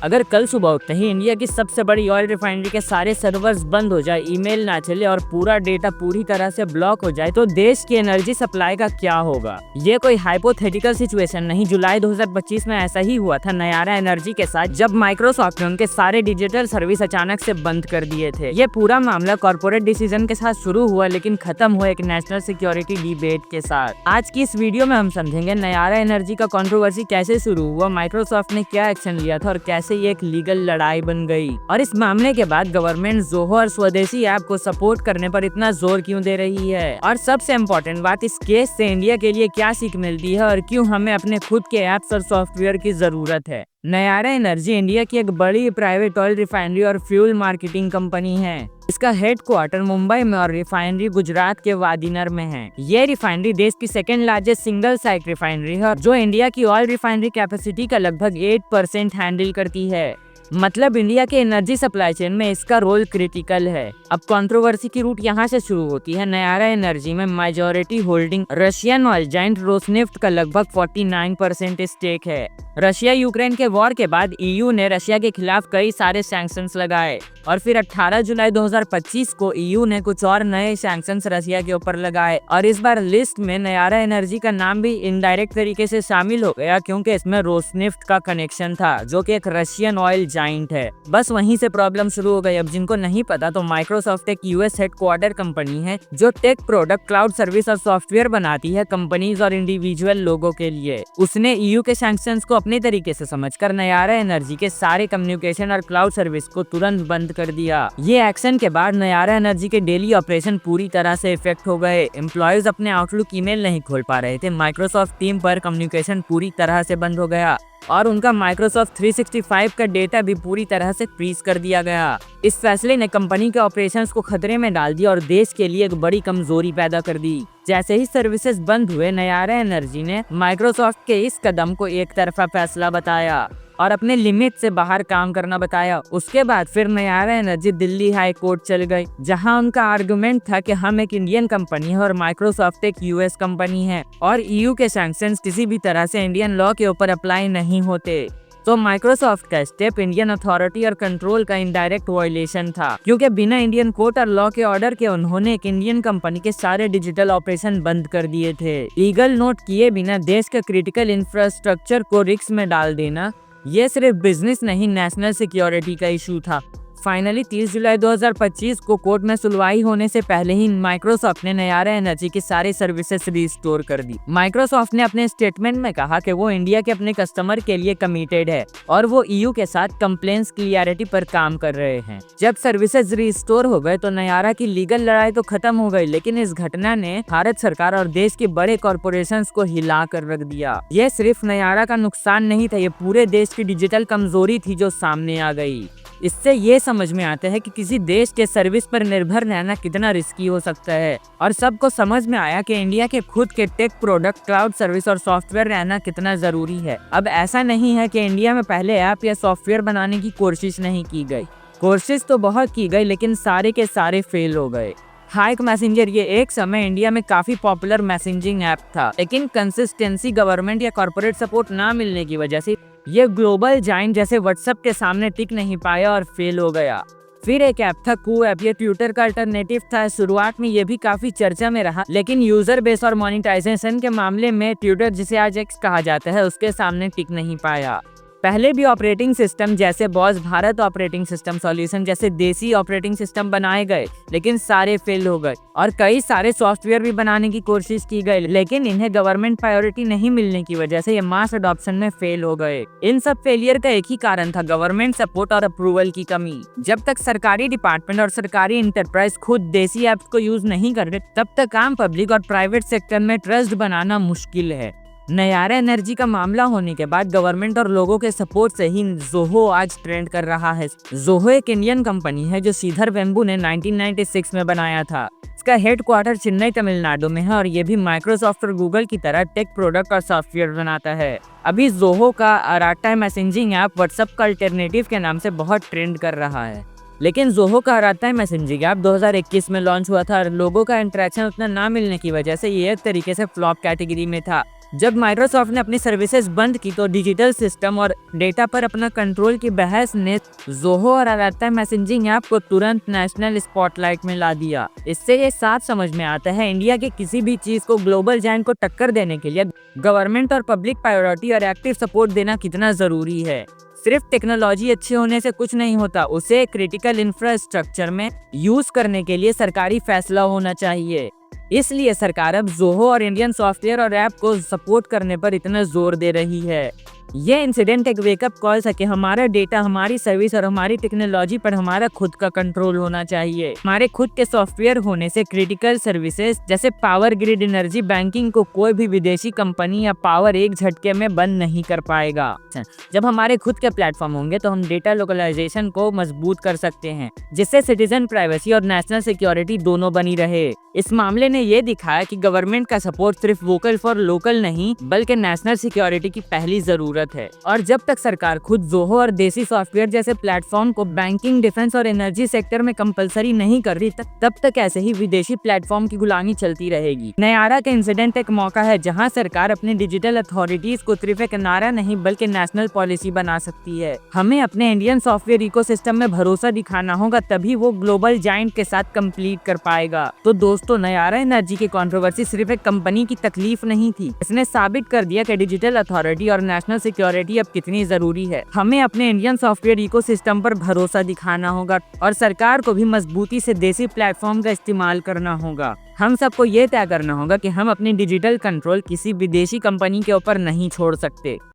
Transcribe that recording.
अगर कल सुबह उठते ही इंडिया की सबसे बड़ी ऑयल रिफाइनरी के सारे सर्वर्स बंद हो जाए, ईमेल ना चले और पूरा डेटा पूरी तरह से ब्लॉक हो जाए तो देश की एनर्जी सप्लाई का क्या होगा? ये कोई हाइपोथेटिकल सिचुएशन नहीं। जुलाई 2025 में ऐसा ही हुआ था नयारा एनर्जी के साथ, जब माइक्रोसॉफ्ट ने उनके सारे डिजिटल सर्विस अचानक से बंद कर दिए थे। ये पूरा मामला कॉर्पोरेट डिसीजन के साथ शुरू हुआ, लेकिन खत्म हुआ एक नेशनल सिक्योरिटी डिबेट के साथ। आज की इस वीडियो में हम समझेंगे नयारा एनर्जी का कंट्रोवर्सी कैसे शुरू हुआ, माइक्रोसॉफ्ट ने क्या एक्शन लिया था और कैसे ये एक लीगल लड़ाई बन गई, और इस मामले के बाद गवर्नमेंट जोहो और स्वदेशी ऐप को सपोर्ट करने पर इतना जोर क्यों दे रही है, और सबसे इम्पोर्टेंट बात, इस केस से इंडिया के लिए क्या सीख मिलती है और क्यों हमें अपने खुद के ऐप्स और सॉफ्टवेयर की जरूरत है। नयारा एनर्जी इंडिया की एक बड़ी प्राइवेट ऑयल रिफाइनरी और फ्यूल मार्केटिंग कंपनी है। इसका हेडक्वार्टर मुंबई में और रिफाइनरी गुजरात के वादीनर में है। ये रिफाइनरी देश की second largest single site refinery है, जो इंडिया की ऑयल रिफाइनरी कैपेसिटी का लगभग 8% हैंडल करती है। मतलब इंडिया के एनर्जी सप्लाई चेन में इसका रोल क्रिटिकल है। अब कंट्रोवर्सी की रूट यहाँ से शुरू होती है। नयारा एनर्जी में majority holding Russian oil giant Rosneft का लगभग 49% स्टेक है। रशिया यूक्रेन के वॉर के बाद ईयू ने रशिया के खिलाफ कई सारे सैंक्शंस लगाए और फिर 18 जुलाई 2025 को ईयू ने कुछ और नए सैंक्शंस रशिया के ऊपर लगाए, और इस बार लिस्ट में नयारा एनर्जी का नाम भी इनडायरेक्ट तरीके से शामिल हो गया, क्योंकि इसमें रोसनेफ्ट का कनेक्शन था, जो कि एक रशियन ऑयल जायंट है। बस वहीं से प्रॉब्लम शुरू हो गई। अब जिनको नहीं पता तो माइक्रोसॉफ्ट एक यूएस हेडक्वार्टर कंपनी है जो टेक प्रोडक्ट, क्लाउड सर्विस और सॉफ्टवेयर बनाती है कंपनीज और इंडिविजुअल लोगों के लिए। उसने ईयू के सैंक्शंस को अपने तरीके से समझकर नयारा एनर्जी के सारे कम्युनिकेशन और क्लाउड सर्विस को तुरंत बंद कर दिया। ये एक्शन के बाद नयारा एनर्जी के डेली ऑपरेशन पूरी तरह से इफेक्ट हो गए। एम्प्लॉयज अपने आउटलुक ईमेल नहीं खोल पा रहे थे, माइक्रोसॉफ्ट टीम पर कम्युनिकेशन पूरी तरह से बंद हो गया और उनका माइक्रोसॉफ्ट 365 का डेटा भी पूरी तरह से फ्रीज कर दिया गया। इस फैसले ने कंपनी के ऑपरेशंस को खतरे में डाल दिया और देश के लिए एक बड़ी कमजोरी पैदा कर दी। जैसे ही सर्विसेज बंद हुए, नयारा एनर्जी ने माइक्रोसॉफ्ट के इस कदम को एक तरफा फैसला बताया और अपने लिमिट से बाहर काम करना बताया। उसके बाद फिर Nayara energy Delhi high court चल गई, जहां उनका आर्गुमेंट था कि हम एक इंडियन कंपनी है और माइक्रोसॉफ्ट एक यूएस कंपनी है और ईयू के सैंक्शंस किसी भी तरह से इंडियन लॉ के ऊपर अप्लाई नहीं होते। तो माइक्रोसॉफ्ट का स्टेप इंडियन अथॉरिटी और कंट्रोल का इनडायरेक्ट वायलेशन था, क्योंकि बिना इंडियन कोर्ट और लॉ के ऑर्डर के उन्होंने एक इंडियन कंपनी के सारे डिजिटल ऑपरेशन बंद कर दिए थे। लीगल नोट किए बिना देश के क्रिटिकल इंफ्रास्ट्रक्चर को रिस्क में डाल देना, ये सिर्फ बिजनेस नहीं, नेशनल सिक्योरिटी का इशू था। फाइनली 30 जुलाई 2025 को कोर्ट में सुनवाई होने से पहले ही माइक्रोसॉफ्ट ने नयारा एनर्जी की सारी सर्विसेज रिस्टोर कर दी। माइक्रोसॉफ्ट ने अपने स्टेटमेंट में कहा कि वो इंडिया के अपने कस्टमर के लिए कमिटेड है और वो ईयू के साथ कंप्लेंट्स क्लियरिटी पर काम कर रहे हैं। जब सर्विसेज रिस्टोर हो गए तो नयारा की लीगल लड़ाई तो खत्म हो गई, लेकिन इस घटना ने भारत सरकार और देश के बड़े कॉर्पोरेशंस को हिला कर रख दिया। ये सिर्फ नयारा का नुकसान नहीं था, ये पूरे देश की डिजिटल कमजोरी थी जो सामने आ गई। इससे ये समझ में आता है कि किसी देश के सर्विस पर निर्भर रहना कितना रिस्की हो सकता है, और सबको समझ में आया कि इंडिया के खुद के टेक प्रोडक्ट, क्लाउड सर्विस और सॉफ्टवेयर रहना कितना जरूरी है। अब ऐसा नहीं है कि इंडिया में पहले ऐप या सॉफ्टवेयर बनाने की कोशिश नहीं की गई, कोशिश तो बहुत की गई, लेकिन सारे के सारे फेल हो गए। हाइक मैसेंजर ये एक समय इंडिया में काफी पॉपुलर मैसेजिंग ऐप था, लेकिन कंसिस्टेंसी, गवर्नमेंट या कॉर्पोरेट सपोर्ट ना मिलने की वजह से ये ग्लोबल जायंट जैसे व्हाट्सएप के सामने टिक नहीं पाया और फेल हो गया। फिर एक ऐप था कू ऐप, ये ट्विटर का अल्टरनेटिव था। शुरुआत में ये भी काफी चर्चा में रहा, लेकिन यूजर बेस और मोनेटाइजेशन के मामले में ट्विटर, जिसे आज एक्स कहा जाता है, उसके सामने टिक नहीं पाया। पहले भी ऑपरेटिंग सिस्टम जैसे boss Bharat operating system solution जैसे देसी ऑपरेटिंग सिस्टम बनाए गए, लेकिन सारे फेल हो गए, और कई सारे सॉफ्टवेयर भी बनाने की कोशिश की गई, लेकिन इन्हें गवर्नमेंट प्रायोरिटी नहीं मिलने की वजह से ये मास अडॉप्शन में फेल हो गए। इन सब फेलियर का एक ही कारण था, गवर्नमेंट सपोर्ट और अप्रूवल की कमी। जब तक सरकारी डिपार्टमेंट और सरकारी इंटरप्राइज खुद देसी ऐप्स को यूज नहीं कर रहे, तब तक आम पब्लिक और प्राइवेट सेक्टर में ट्रस्ट बनाना मुश्किल है। नयारा एनर्जी का मामला होने के बाद गवर्नमेंट और लोगों के सपोर्ट से ही जोहो आज ट्रेंड कर रहा है। जोहो एक इंडियन कंपनी है जो श्रीधर वेम्बू ने 1996 में बनाया था। इसका हेडक्वार्टर चेन्नई, तमिलनाडु में है और ये भी माइक्रोसॉफ्ट और गूगल की तरह टेक प्रोडक्ट और सॉफ्टवेयर बनाता है। अभी जोहो का अराटा मैसेजिंग ऐप व्हाट्सएप का अल्टरनेटिव के नाम से बहुत ट्रेंड कर रहा है, लेकिन जोहो का अराटा मैसेजिंग ऐप 2021 में लॉन्च हुआ था और लोगों का इंटरेक्शन उतना ना मिलने की वजह से ये एक तरीके से फ्लॉप कैटेगरी में था। जब माइक्रोसॉफ्ट ने अपनी सर्विसेज बंद की तो डिजिटल सिस्टम और डेटा पर अपना कंट्रोल की बहस ने ज़ोहो और अलाता मैसेजिंग ऐप को तुरंत नेशनल स्पॉटलाइट में ला दिया। इससे ये साफ समझ में आता है इंडिया के किसी भी चीज को ग्लोबल जायंट को टक्कर देने के लिए गवर्नमेंट और पब्लिक प्रायोरिटी और एक्टिव सपोर्ट देना कितना जरूरी है। सिर्फ टेक्नोलॉजी अच्छे होने से कुछ नहीं होता, उसे क्रिटिकल इंफ्रास्ट्रक्चर में यूज करने के लिए सरकारी फैसला होना चाहिए। इसलिए सरकार अब ज़ोहो और इंडियन सॉफ्टवेयर और ऐप को सपोर्ट करने पर इतना जोर दे रही है। ये इंसिडेंट एक वेकअप कॉल था कि हमारा डेटा, हमारी सर्विस और हमारी टेक्नोलॉजी पर हमारा खुद का कंट्रोल होना चाहिए। हमारे खुद के सॉफ्टवेयर होने से क्रिटिकल सर्विसेज जैसे पावर ग्रिड, एनर्जी, बैंकिंग को कोई भी विदेशी कंपनी या पावर एक झटके में बंद नहीं कर पाएगा। जब हमारे खुद के प्लेटफॉर्म होंगे तो हम डेटा लोकलाइजेशन को मजबूत कर सकते हैं, जिससे सिटीजन प्राइवेसी और नेशनल सिक्योरिटी दोनों बनी रहे। इस मामले ने यह दिखाया कि गवर्नमेंट का सपोर्ट सिर्फ वोकल फॉर लोकल नहीं बल्कि नेशनल सिक्योरिटी की पहली जरूरत है। और जब तक सरकार खुद ज़ोहो और देसी सॉफ्टवेयर जैसे प्लेटफॉर्म को बैंकिंग, डिफेंस और एनर्जी सेक्टर में कंपलसरी नहीं कर रही तब तक ऐसे ही विदेशी प्लेटफॉर्म की गुलामी चलती रहेगी। नयारा का इंसिडेंट एक मौका है जहां सरकार अपनी डिजिटल अथॉरिटीज को सिर्फ एक नारा नहीं बल्कि नेशनल पॉलिसी बना सकती है। हमें अपने इंडियन सॉफ्टवेयर इकोसिस्टम में भरोसा दिखाना होगा, तभी वो ग्लोबल जायंट के साथ कंप्लीट कर पाएगा। तो दोस्तों, नयारा एनर्जी की कंट्रोवर्सी सिर्फ एक कंपनी की तकलीफ नहीं थी, इसने साबित कर दिया कि डिजिटल अथॉरिटी और नेशनल सिक्योरिटी अब कितनी जरूरी है। हमें अपने इंडियन सॉफ्टवेयर इकोसिस्टम पर भरोसा दिखाना होगा और सरकार को भी मजबूती से देसी प्लेटफॉर्म का इस्तेमाल करना होगा। हम सबको ये तय करना होगा कि हम अपनी डिजिटल कंट्रोल किसी विदेशी कंपनी के ऊपर नहीं छोड़ सकते।